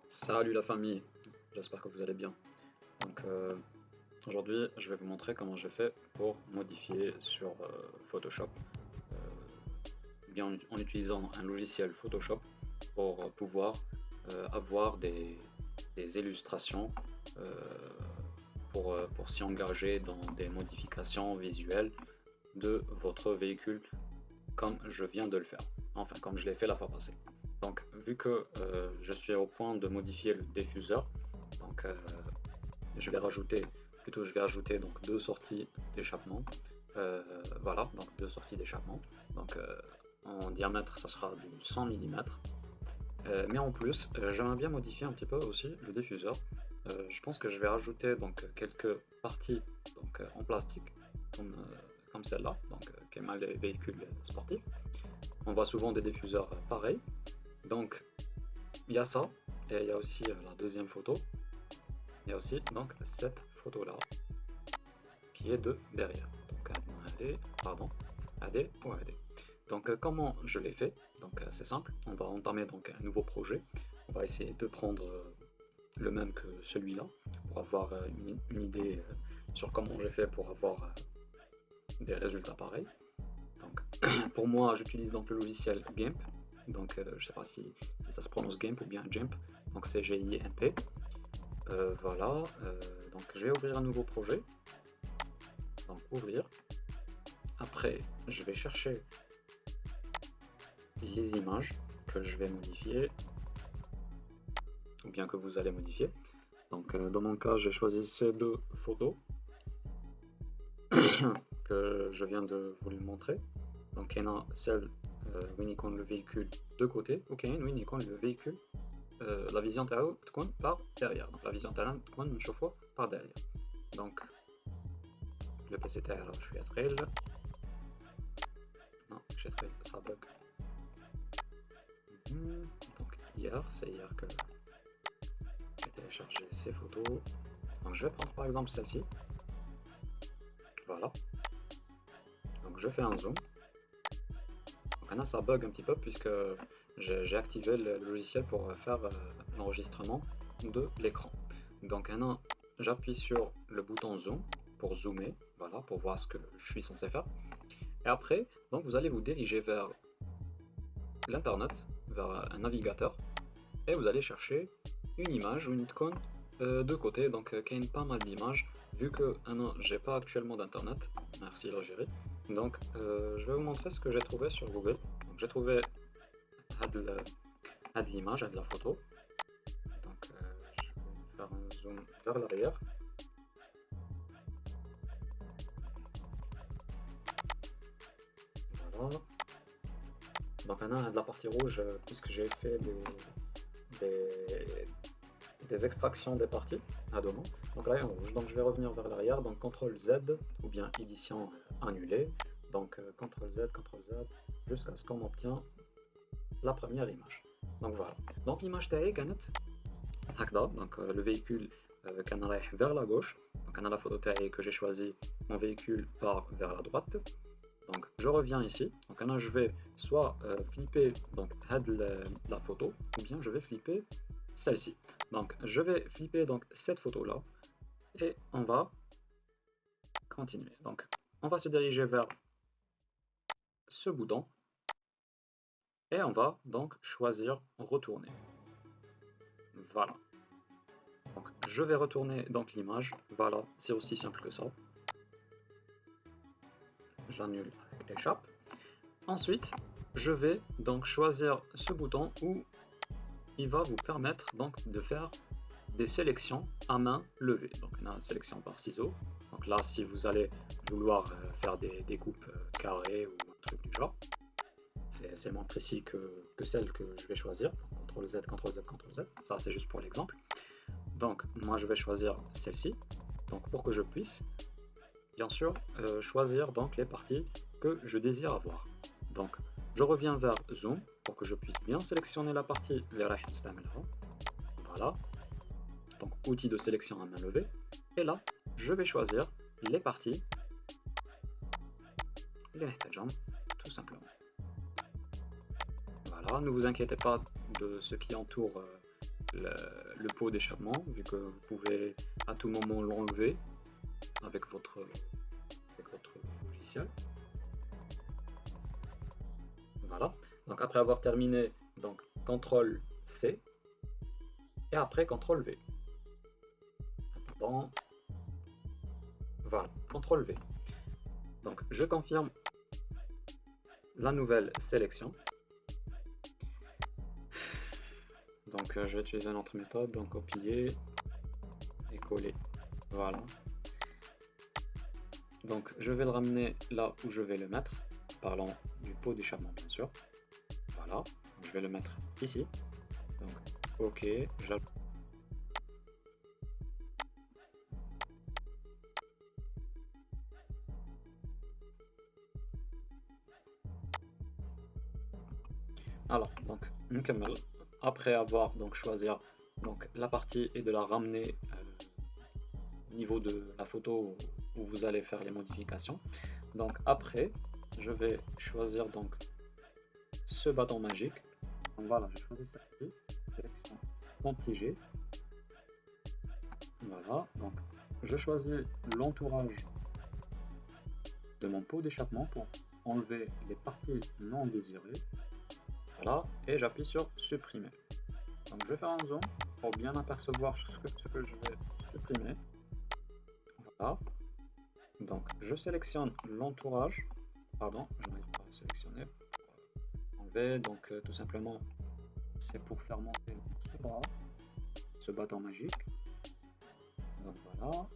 Salut la famille, j'espère que vous allez bien. Donc aujourd'hui je vais vous montrer comment j'ai fait pour modifier sur Photoshop, bien en utilisant un logiciel Photoshop pour pouvoir avoir des illustrations euh, pour s'y engager dans des modifications visuelles de votre véhicule comme je viens de le faire, enfin comme je l'ai fait la fois passée. Donc vu que je suis au point de modifier le diffuseur, donc je vais ajouter donc deux sorties d'échappement. Voilà, donc deux sorties d'échappement. Donc en diamètre ça sera du 100 mm. Mais en plus, j'aimerais bien modifier un petit peu aussi le diffuseur. Je pense que je vais rajouter donc quelques parties donc, en plastique, comme celle-là, donc qui est les véhicules sportifs. On voit souvent des diffuseurs pareils. Donc il y a ça, et il y a aussi la deuxième photo. Il y a aussi donc cette photo-là, qui est de derrière. Donc AD, pardon, AD ou AD. Donc comment je l'ai fait? Donc c'est simple, on va entamer donc un nouveau projet. On va essayer de prendre le même que celui-là pour avoir une idée sur comment j'ai fait pour avoir des résultats pareils. Donc pour moi, j'utilise donc le logiciel GIMP. Donc je ne sais pas si ça se prononce GIMP ou bien GIMP. Donc c'est GIMP. Voilà. Donc je vais ouvrir un nouveau projet. Donc ouvrir. Après, je vais chercher les images que je vais modifier ou bien que vous allez modifier. Donc dans mon cas, j'ai choisi ces deux photos que je viens de vous le montrer. Donc il y en a celle وين يكون le véhicule de côté وكاين وين يكون le véhicule la vision تاعو تكون par derrière. Donc la vision تاعنا تكون نشوفوه par derrière. Donc le PC تاعي راه شويه ثقيل. Non, j'ai trouvé ça bug. Donc hier, c'est hier que j'ai téléchargé ces photos. Donc je vais prendre par exemple celle-ci. Voilà. Donc je fais un zoom. Donc maintenant ça bug un petit peu puisque j'ai activé le logiciel pour faire l'enregistrement de l'écran. Donc maintenant j'appuie sur le bouton zoom pour zoomer, voilà, pour voir ce que je suis censé faire. Et après, donc vous allez vous diriger vers l'internet, vers un navigateur, et vous allez chercher une image ou une icône de côté. Donc il y a pas mal d'images, vu que j'ai pas actuellement d'internet, merci l'Algérie. Donc je vais vous montrer ce que j'ai trouvé sur Google. Donc j'ai trouvé l'image, de la photo. Donc je vais faire un zoom vers l'arrière. Voilà. Donc maintenant de la partie rouge, puisque j'ai fait des extractions des parties à deux mains. Donc là en rouge, donc je vais revenir vers l'arrière, donc CTRL Z ou bien édition annulée. Donc CTRL Z, CTRL Z, jusqu'à ce qu'on obtient la première image. Donc voilà. Donc l'image تاعي كانت هكذا. Donc le véhicule كان رايح vers la gauche. Donc أنا la photo تاعي que j'ai choisi, mon véhicule part vers la droite. Donc je reviens ici. Donc là je vais soit flipper donc la photo, ou bien je vais flipper celle-ci. Donc je vais flipper donc cette photo là et on va continuer. Donc on va se diriger vers ce bouton et on va donc choisir retourner. Voilà. Donc je vais retourner donc l'image. Voilà, c'est aussi simple que ça. J'annule avec l'échappe. Ensuite, je vais donc choisir ce bouton où il va vous permettre donc de faire des sélections à main levée. Donc on a une sélection par ciseaux. Donc là, si vous allez vouloir faire des découpes carrées ou un truc du genre, c'est moins précis que celle que je vais choisir. CTRL Z, CTRL Z, CTRL Z. Ça, c'est juste pour l'exemple. Donc moi, je vais choisir celle-ci. Donc pour que je puisse, bien sûr, choisir donc les parties que je désire avoir. Donc je reviens vers Zoom pour que je puisse bien sélectionner la partie les رايح نستعملها. Voilà. Donc outil de sélection à main levée. Et là, je vais choisir les parties اللي نحتاجهم tout simplement. Voilà, ne vous inquiétez pas de ce qui entoure le pot d'échappement, vu que vous pouvez à tout moment l'enlever avec votre logiciel. Voilà. Donc après avoir terminé, donc CTRL C et après CTRL V. Bon. Voilà, CTRL V. Donc je confirme la nouvelle sélection. Donc je vais utiliser une autre méthode, donc copier et coller. Voilà. Donc je vais le ramener là où je vais le mettre, parlant du pot d'échappement bien sûr. Voilà, je vais le mettre ici. Donc ok, alors donc après avoir donc choisir donc la partie et de la ramener au niveau de la photo où vous allez faire les modifications. Donc après je vais choisir donc ce bâton magique. Donc voilà, j'ai choisi cette partie, sélection Ctrl+G. Voilà, donc je choisis l'entourage de mon pot d'échappement pour enlever les parties non désirées. Voilà, et j'appuie sur supprimer. Donc je vais faire un zoom pour bien apercevoir ce que je vais supprimer. Voilà. Donc je sélectionne l'entourage. Pardon, je n'arrive pas à sélectionner. Enlever, donc tout simplement c'est pour faire monter ce bras, ce bâton magique. Donc voilà,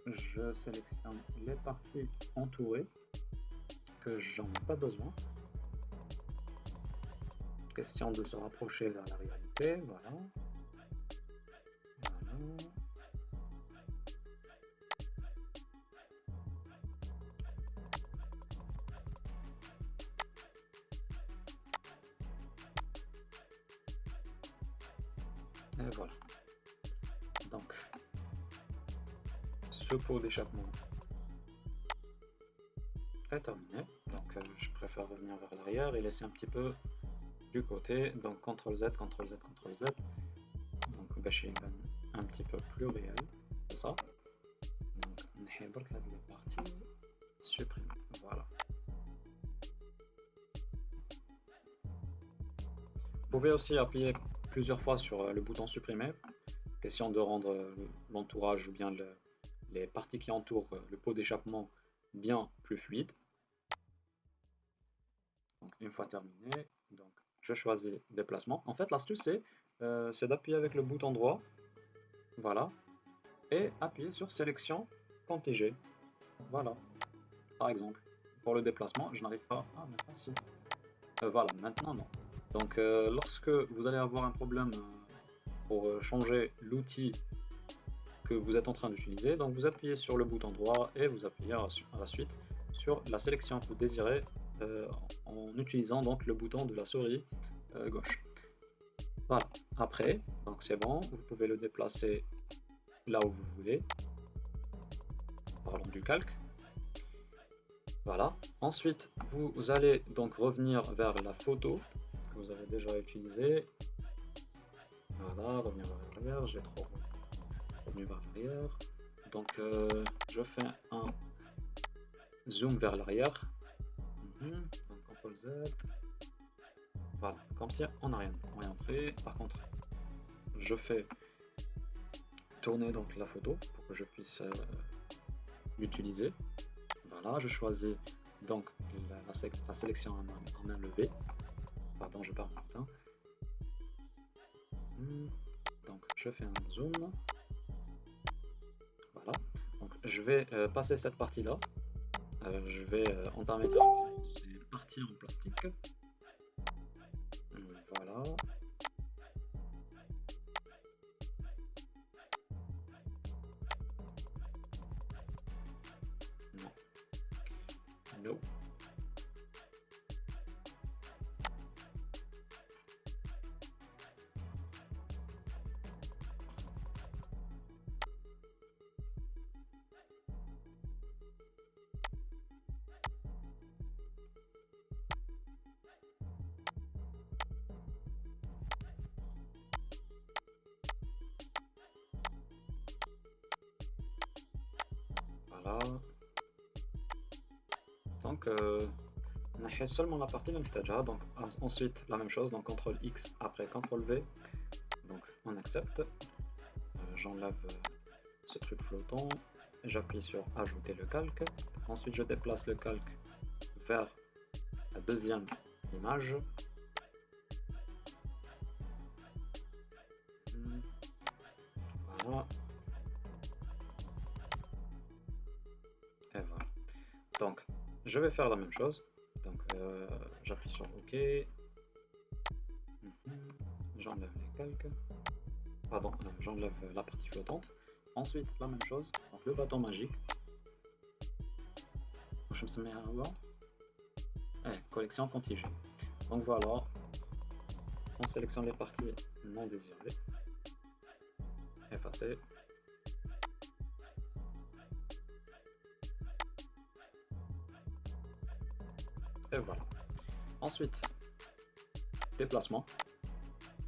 je sélectionne les parties entourées que j'en ai pas besoin. Question de se rapprocher vers la réalité, voilà. Voilà. Et voilà. Donc, ce pot d'échappement est terminé. Donc, je préfère revenir vers l'arrière et laisser un petit peu du côté. Donc, CTRL Z, CTRL Z, CTRL Z. Donc, باش un petit peu plus réel. C'est ça. Donc, نحيد برك هذه les parties. Supprimer. Voilà. Vous pouvez aussi appuyer plusieurs fois sur le bouton supprimer. Question de rendre l'entourage ou bien les parties qui entourent le pot d'échappement bien plus fluide. Donc, une fois terminé, donc je choisis déplacement. En fait, l'astuce c'est d'appuyer avec le bouton droit, voilà, et appuyer sur sélection Ctrl+G. Voilà, par exemple, pour le déplacement, je n'arrive pas. Ah, maintenant si. Voilà, maintenant non. Donc, lorsque vous allez avoir un problème pour changer l'outil que vous êtes en train d'utiliser, donc vous appuyez sur le bouton droit et vous appuyez à la suite sur la sélection que vous désirez en utilisant donc le bouton de la souris gauche. Voilà, après, donc c'est bon, vous pouvez le déplacer là où vous voulez. Parlons du calque. Voilà, ensuite vous allez donc revenir vers la photo que vous avez déjà utilisée. Voilà, revenir vers l'arrière, j'ai trop revenu vers l'arrière. Donc je fais un zoom vers l'arrière. Donc CTRL Z. Voilà, comme si on n'a rien fait. Par contre, je fais tourner donc la photo pour que je puisse l'utiliser. Voilà, je choisis donc la sélection en main levée. Pardon, je pars en même temps. Donc je fais un zoom. Voilà. Donc je vais passer cette partie là. Je vais entamer ces parties en plastique. Voilà. Non. No. donc on a seulement la partie de محتاجها. Donc ensuite la même chose, donc CTRL X après CTRL V, donc on accepte. J'enlève ce truc flottant, j'appuie sur ajouter le calque, ensuite je déplace le calque vers la deuxième image. Voilà. Et voilà. Donc je vais faire la même chose. Donc j'appuie sur OK. J'enlève les calques. Pardon, j'enlève la partie flottante. Ensuite la même chose. Donc le bâton magique. Je me mets à voir. Collection contigée. Donc voilà. On sélectionne les parties non désirées. Effacer. Et voilà. Ensuite, déplacement.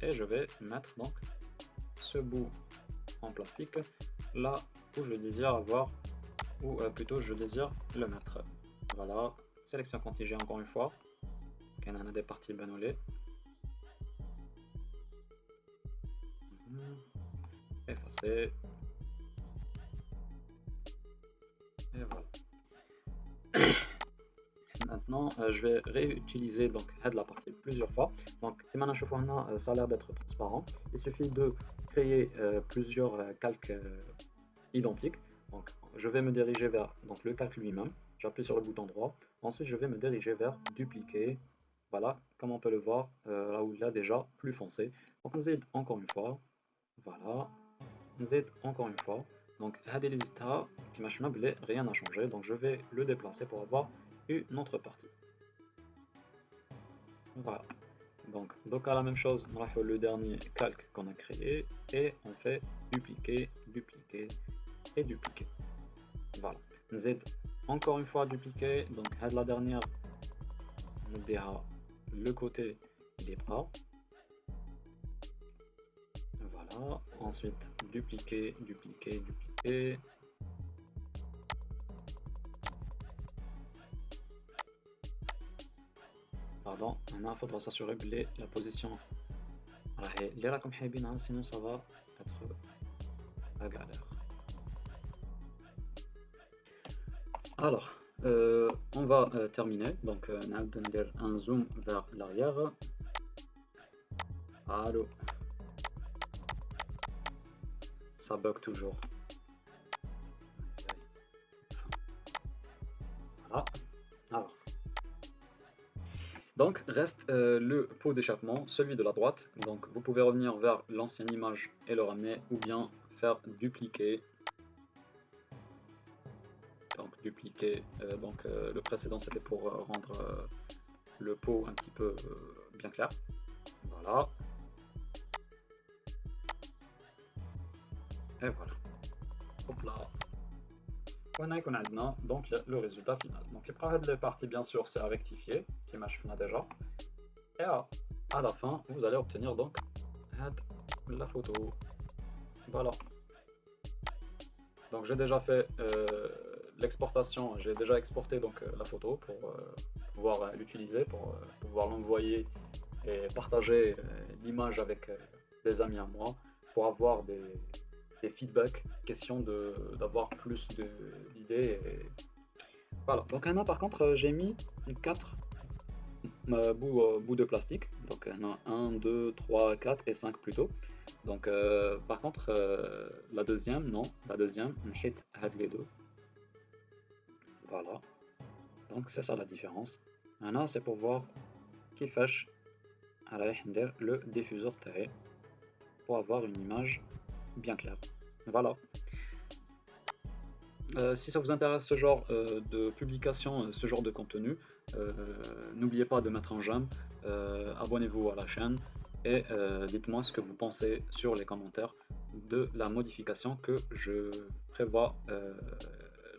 Et je vais mettre donc ce bout en plastique là où je désire avoir, ou plutôt je désire le mettre. Voilà. Sélection contigée encore une fois. On a des parties banolées. Effacer. Et voilà. Maintenant je vais réutiliser donc la partie plusieurs fois. Donc maintenant ça a l'air d'être transparent. Il suffit de créer plusieurs calques identiques. Donc je vais me diriger vers donc le calque lui-même. J'appuie sur le bouton droit. Ensuite je vais me diriger vers dupliquer. Voilà, comme on peut le voir là où il a déjà plus foncé. Donc on aide encore une fois. Voilà, on aide encore une fois. Donc Hadelizista qui m'a rien n'a changé. Donc je vais le déplacer pour avoir une autre partie. Voilà. Donc à la même chose, on a fait le dernier calque qu'on a créé et on fait dupliquer, dupliquer et dupliquer. Voilà. Z encore une fois dupliquer. Donc la dernière, on dira le côté les bras. Voilà. Ensuite dupliquer, dupliquer, dupliquer. Pardon, maintenant il faudra s'assurer que la position les raconte bien, sinon ça va être la galère. Alors on va terminer. Donc on a un zoom vers l'arrière. Allô, ça bug toujours. Voilà. Alors donc reste le pot d'échappement, celui de la droite. Donc vous pouvez revenir vers l'ancienne image et le ramener, ou bien faire dupliquer. Donc dupliquer, le précédent c'était pour rendre le pot un petit peu bien clair. Voilà. Et voilà. Hop là. On a donc le résultat final. Donc la partie bien sûr c'est à rectifier, qui marche déjà. Et à la fin vous allez obtenir donc la photo. Voilà. Donc j'ai déjà fait l'exportation, j'ai déjà exporté donc la photo pour pouvoir l'utiliser, pour pouvoir l'envoyer et partager l'image avec des amis à moi, pour avoir des feedbacks, question d'avoir plus d'idées. Voilà. Donc par contre j'ai mis 4 bouts de plastique. Donc il y en a 1, 2, 3, 4 et 5 plutôt. Donc par contre la deuxième, non, la deuxième, on hit les deux. Voilà. Donc c'est ça la différence. Maintenant c'est pour voir qui fâche le diffuseur taillé pour avoir une image bien claire. Voilà. Si ça vous intéresse ce genre de publication, ce genre de contenu, n'oubliez pas de mettre un j'aime, abonnez-vous à la chaîne et dites-moi ce que vous pensez sur les commentaires de la modification que je prévois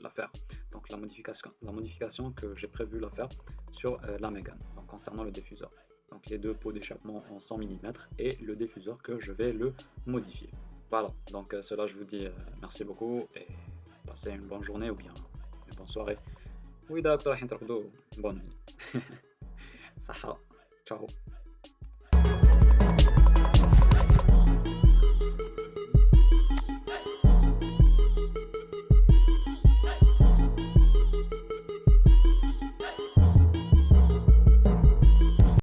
la faire. Donc la modification que j'ai prévu la faire sur la Mégane, donc concernant le diffuseur. Donc les deux pots d'échappement en 100 mm et le diffuseur que je vais le modifier. Voilà, donc cela je vous dis merci beaucoup et passez une bonne journée ou bien une bonne soirée. وإذا كنتوا رايحين ترقدوا بون نوي. صحة. تشاو.